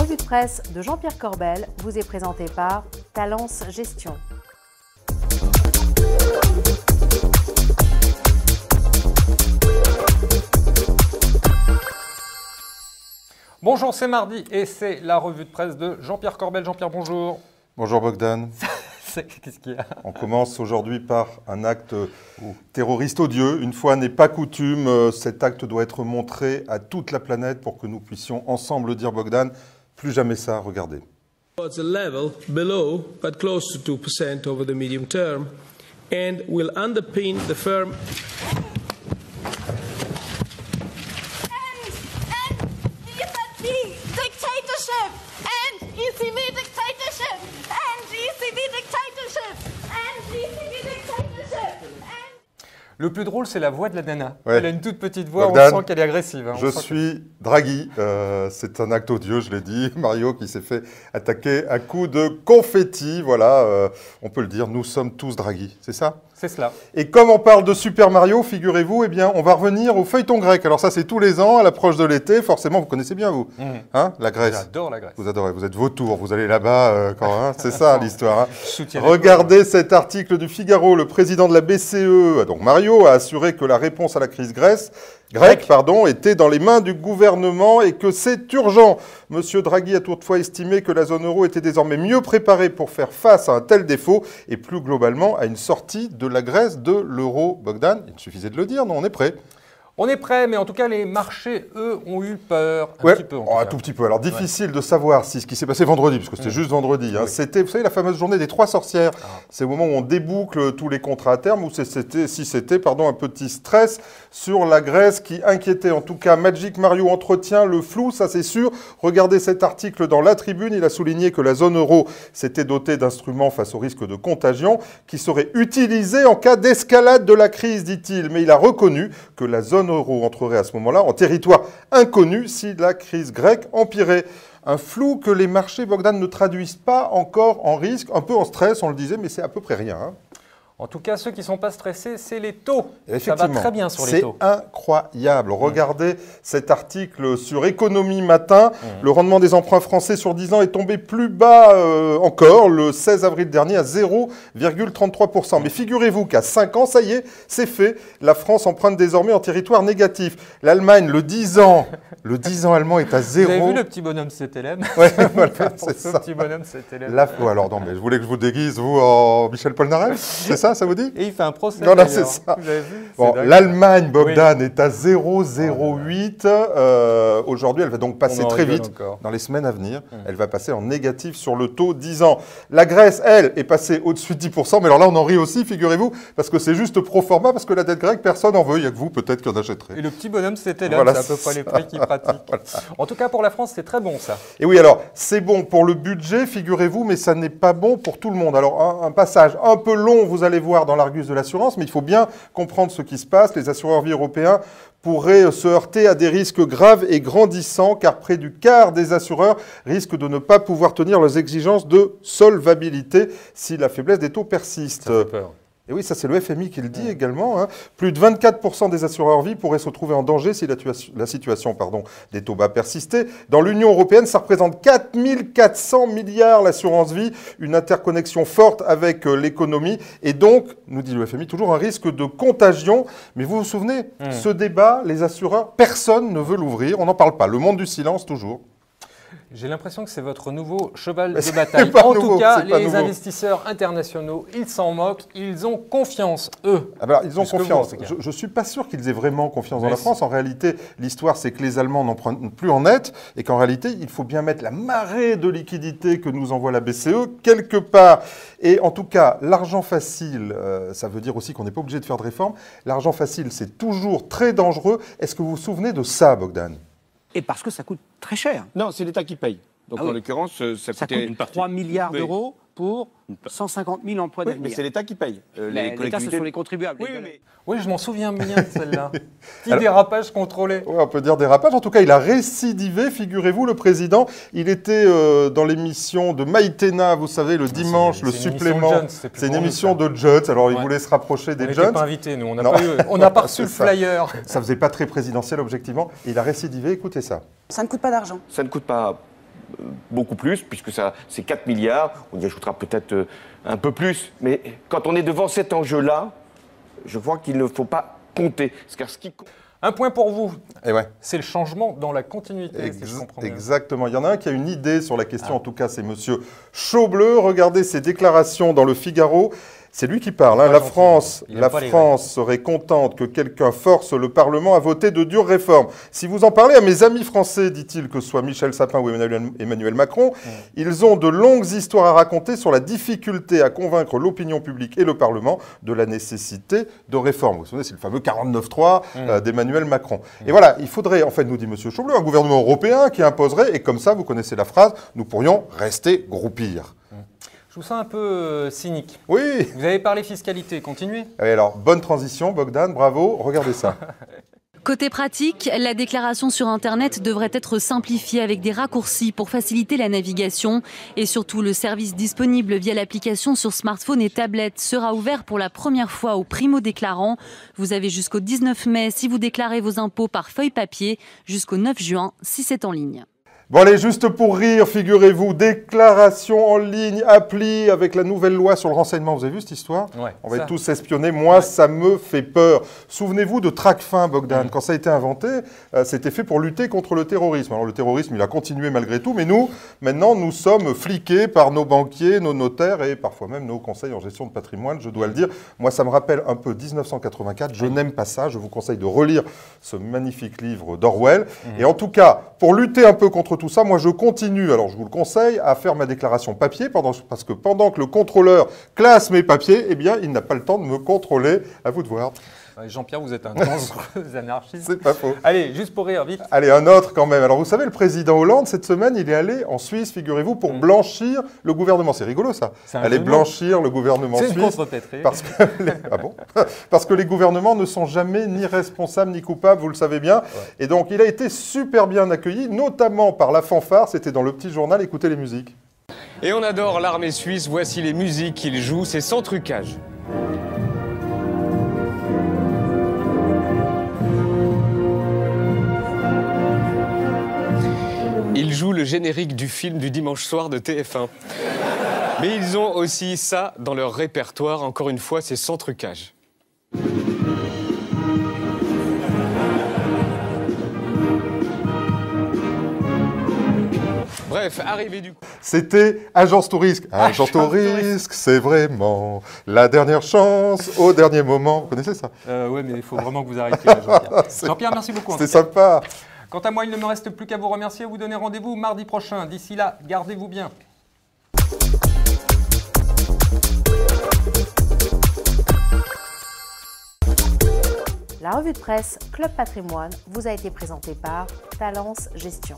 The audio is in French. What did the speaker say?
revue de presse de Jean-Pierre Corbel vous est présentée par Talence Gestion. Bonjour, c'est mardi et c'est la revue de presse de Jean-Pierre Corbel. Jean-Pierre, bonjour. Bonjour Bogdan. Qu'est-ce qu'il y a? On commence aujourd'hui par un acte terroriste odieux. Une fois n'est pas coutume, cet acte doit être montré à toute la planète pour que nous puissions ensemble dire, Bogdan, plus jamais ça, regardez. It's a level below but close to 2% over the medium term and will underpin the firm Le plus drôle, c'est la voix de la nana. Ouais. Elle a une toute petite voix, Bogdan, on sent qu'elle est agressive. Hein. Je suis Draghi, c'est un acte odieux, je l'ai dit. Mario qui s'est fait attaquer à coups de confetti, voilà, on peut le dire, nous sommes tous Draghi, c'est ça? C'est cela. Et comme on parle de Super Mario, figurez-vous, eh bien, on va revenir au feuilleton grec. Alors ça, c'est tous les ans, à l'approche de l'été, forcément, vous connaissez bien, vous, hein, la Grèce. J'adore la Grèce. Vous adorez, vous êtes vautour, vous allez là-bas, c'est ça l'histoire. Hein. Soutiens Regardez cet article du Figaro. Le président de la BCE, donc Mario, a assuré que la réponse à la crise grecque, était dans les mains du gouvernement et que c'est urgent. Monsieur Draghi a toutefois estimé que la zone euro était désormais mieux préparée pour faire face à un tel défaut et plus globalement à une sortie de la Grèce de l'euro. Bogdan, il suffisait de le dire, non, on est prêt. On est prêt, mais en tout cas, les marchés, eux, ont eu peur. Un petit peu, un tout petit peu. Alors, difficile de savoir si ce qui s'est passé vendredi, parce que c'était juste vendredi. Hein, c'était, vous savez, la fameuse journée des 3 sorcières. C'est au moment où on déboucle tous les contrats à terme, ou si c'était un petit stress sur la Grèce qui inquiétait. En tout cas, Magic Mario entretient le flou, ça c'est sûr. Regardez cet article dans La Tribune. Il a souligné que la zone euro s'était dotée d'instruments face au risque de contagion qui seraient utilisés en cas d'escalade de la crise, dit-il. Mais il a reconnu que la zone euro entrerait à ce moment-là en territoire inconnu si la crise grecque empirait. Un flou que les marchés, Bogdan, ne traduisent pas encore en risque, un peu en stress, on le disait, mais c'est à peu près rien. Hein. En tout cas, ceux qui ne sont pas stressés, c'est les taux. Ça Effectivement, va très bien sur les taux. C'est incroyable. Regardez cet article sur Économie Matin. Le rendement des emprunts français sur 10 ans est tombé plus bas encore, le 16 avril dernier, à 0,33%. Mais figurez-vous qu'à 5 ans, ça y est, c'est fait. La France emprunte désormais en territoire négatif. L'Allemagne, le 10 ans allemand est à 0. Vous avez vu le petit bonhomme CTLM? Ouais, voilà, c'est ce ça. petit bonhomme CTLM. Alors non, mais je voulais que je vous déguise, vous, en Michel Polnareff. C'est ça vous dit? Et il fait un procès. Non, c'est ça. Vous avez vu? Bon, l'Allemagne, Bogdan, est à 0,08. Aujourd'hui, elle va donc passer très vite. Dans les semaines à venir, elle va passer en négatif sur le taux 10 ans. La Grèce, elle, est passée au-dessus de 10%. Mais alors là, on en rit aussi, figurez-vous, parce que c'est juste pro forma, parce que la dette grecque, personne n'en veut. Il n'y a que vous, peut-être, qui en achèterez. Et le petit bonhomme, c'était là. Voilà, c'est à peu près les prix qu'il pratique. Voilà. En tout cas, pour la France, c'est très bon, ça. Et oui, alors, c'est bon pour le budget, figurez-vous, mais ça n'est pas bon pour tout le monde. Alors, un passage un peu long, vous allez voir dans l'Argus de l'assurance, mais il faut bien comprendre ce qui se passe. Les assureurs vie européens pourraient se heurter à des risques graves et grandissants, car près du quart des assureurs risquent de ne pas pouvoir tenir leurs exigences de solvabilité si la faiblesse des taux persiste. Ça fait peur. Et oui, ça c'est le FMI qui le dit également. Hein. Plus de 24% des assureurs vie pourraient se trouver en danger si la situation des taux bas persistait. Dans l'Union européenne, ça représente 4 400 milliards l'assurance vie, une interconnexion forte avec l'économie. Et donc, nous dit le FMI, toujours un risque de contagion. Mais vous vous souvenez, ce débat, les assureurs, personne ne veut l'ouvrir. On n'en parle pas. Le monde du silence, toujours. J'ai l'impression que c'est votre nouveau cheval de bataille. En tout cas, les investisseurs internationaux, ils s'en moquent, ils ont confiance, eux. Ah ben alors, ils ont confiance. Je ne suis pas sûr qu'ils aient vraiment confiance dans la France. En réalité, l'histoire, c'est que les Allemands n'empruntent plus en net et qu'en réalité, il faut bien mettre la marée de liquidités que nous envoie la BCE quelque part. Et en tout cas, l'argent facile, ça veut dire aussi qu'on n'est pas obligé de faire de réformes. L'argent facile, c'est toujours très dangereux. Est-ce que vous vous souvenez de ça, Bogdan ? Et parce que ça coûte très cher. Non, c'est l'État qui paye. Donc en l'occurrence, ça coûtait coûte 3 milliards d'euros pour 150 000 emplois d'avenir. Mais c'est l'État qui paye. L'État, ce sont les contribuables. Oui, je m'en souviens bien de celle-là. Petit dérapage contrôlé. Oui, on peut dire dérapage. En tout cas, il a récidivé, figurez-vous, le président. Il était dans l'émission de Maïtena, vous savez, le dimanche, le supplément. C'est une émission de Judge. Alors, il voulait se rapprocher des Judge. On n'était pas invités, nous. On n'a pas reçu le flyer. Ça faisait pas très présidentiel, objectivement. Il a récidivé. Écoutez ça. Ça ne coûte pas d'argent. Ça ne coûte pas beaucoup plus, puisque c'est 4 milliards. On y ajoutera peut-être un peu plus. Mais quand on est devant cet enjeu-là, je crois qu'il ne faut pas compter. Car ce qui compte... Un point pour vous, ouais. C'est le changement dans la continuité, si je comprends bien. Exactement. Il y en a un qui a une idée sur la question, en tout cas c'est monsieur Chaubleu. Regardez ses déclarations dans le Figaro. C'est lui qui parle. Hein. La France serait contente que quelqu'un force le Parlement à voter de dures réformes. Si vous en parlez à mes amis français, dit-il, que ce soit Michel Sapin ou Emmanuel Macron, ils ont de longues histoires à raconter sur la difficulté à convaincre l'opinion publique et le Parlement de la nécessité de réformes. Vous vous souvenez, c'est le fameux 49.3 d'Emmanuel Macron. Et voilà, il faudrait, en fait, nous dit M. Chaubleu, un gouvernement européen qui imposerait, et comme ça, vous connaissez la phrase, nous pourrions rester groupir. Je trouve ça un peu cynique. Oui. Vous avez parlé fiscalité, continuez. Oui, alors, bonne transition, Bogdan, bravo, regardez ça. Côté pratique, la déclaration sur Internet devrait être simplifiée avec des raccourcis pour faciliter la navigation. Et surtout, le service disponible via l'application sur smartphone et tablette sera ouvert pour la première fois aux primo-déclarants. Vous avez jusqu'au 19 mai si vous déclarez vos impôts par feuille papier, jusqu'au 9 juin si c'est en ligne. Bon allez, juste pour rire, figurez-vous, déclaration en ligne, appli avec la nouvelle loi sur le renseignement. Vous avez vu cette histoire? Ouais, on va être tous espionnés. Moi, ça me fait peur. Souvenez-vous de Tracfin, Bogdan. Quand ça a été inventé, c'était fait pour lutter contre le terrorisme. Alors le terrorisme, il a continué malgré tout, mais nous, maintenant, nous sommes fliqués par nos banquiers, nos notaires et parfois même nos conseils en gestion de patrimoine, je dois le dire. Moi, ça me rappelle un peu 1984. Je n'aime pas ça. Je vous conseille de relire ce magnifique livre d'Orwell. Et en tout cas, pour lutter un peu contre tout ça, moi je continue, alors je vous le conseille, à faire ma déclaration papier, parce que pendant que le contrôleur classe mes papiers, eh bien il n'a pas le temps de me contrôler. À vous de voir. Jean-Pierre, vous êtes un dangereux anarchiste. C'est pas faux. Allez, juste pour rire, vite. Allez, un autre quand même. Alors vous savez, le président Hollande, cette semaine, il est allé en Suisse, figurez-vous, pour blanchir le gouvernement. C'est rigolo ça. Aller blanchir le gouvernement suisse. C'est une contrepétrie. Parce que les gouvernements ne sont jamais ni responsables ni coupables, vous le savez bien. Ouais. Et donc il a été super bien accueilli, notamment par la fanfare. C'était dans le petit journal, écoutez les musiques. Et on adore l'armée suisse, voici les musiques qu'il joue, c'est sans trucage. Ils jouent le générique du film du dimanche soir de TF1. Mais ils ont aussi ça dans leur répertoire. Encore une fois, c'est sans trucage. Bref, arrivé du coup. C'était Agence Tourisque. Agence Tourisque, c'est vraiment la dernière chance au dernier moment. Vous connaissez ça? Oui, mais il faut vraiment que vous arrêtiez, Jean-Pierre. Jean-Pierre, merci beaucoup. C'était sympa. Quant à moi, il ne me reste plus qu'à vous remercier et vous donner rendez-vous mardi prochain. D'ici là, gardez-vous bien. La revue de presse Club Patrimoine vous a été présentée par Talence Gestion.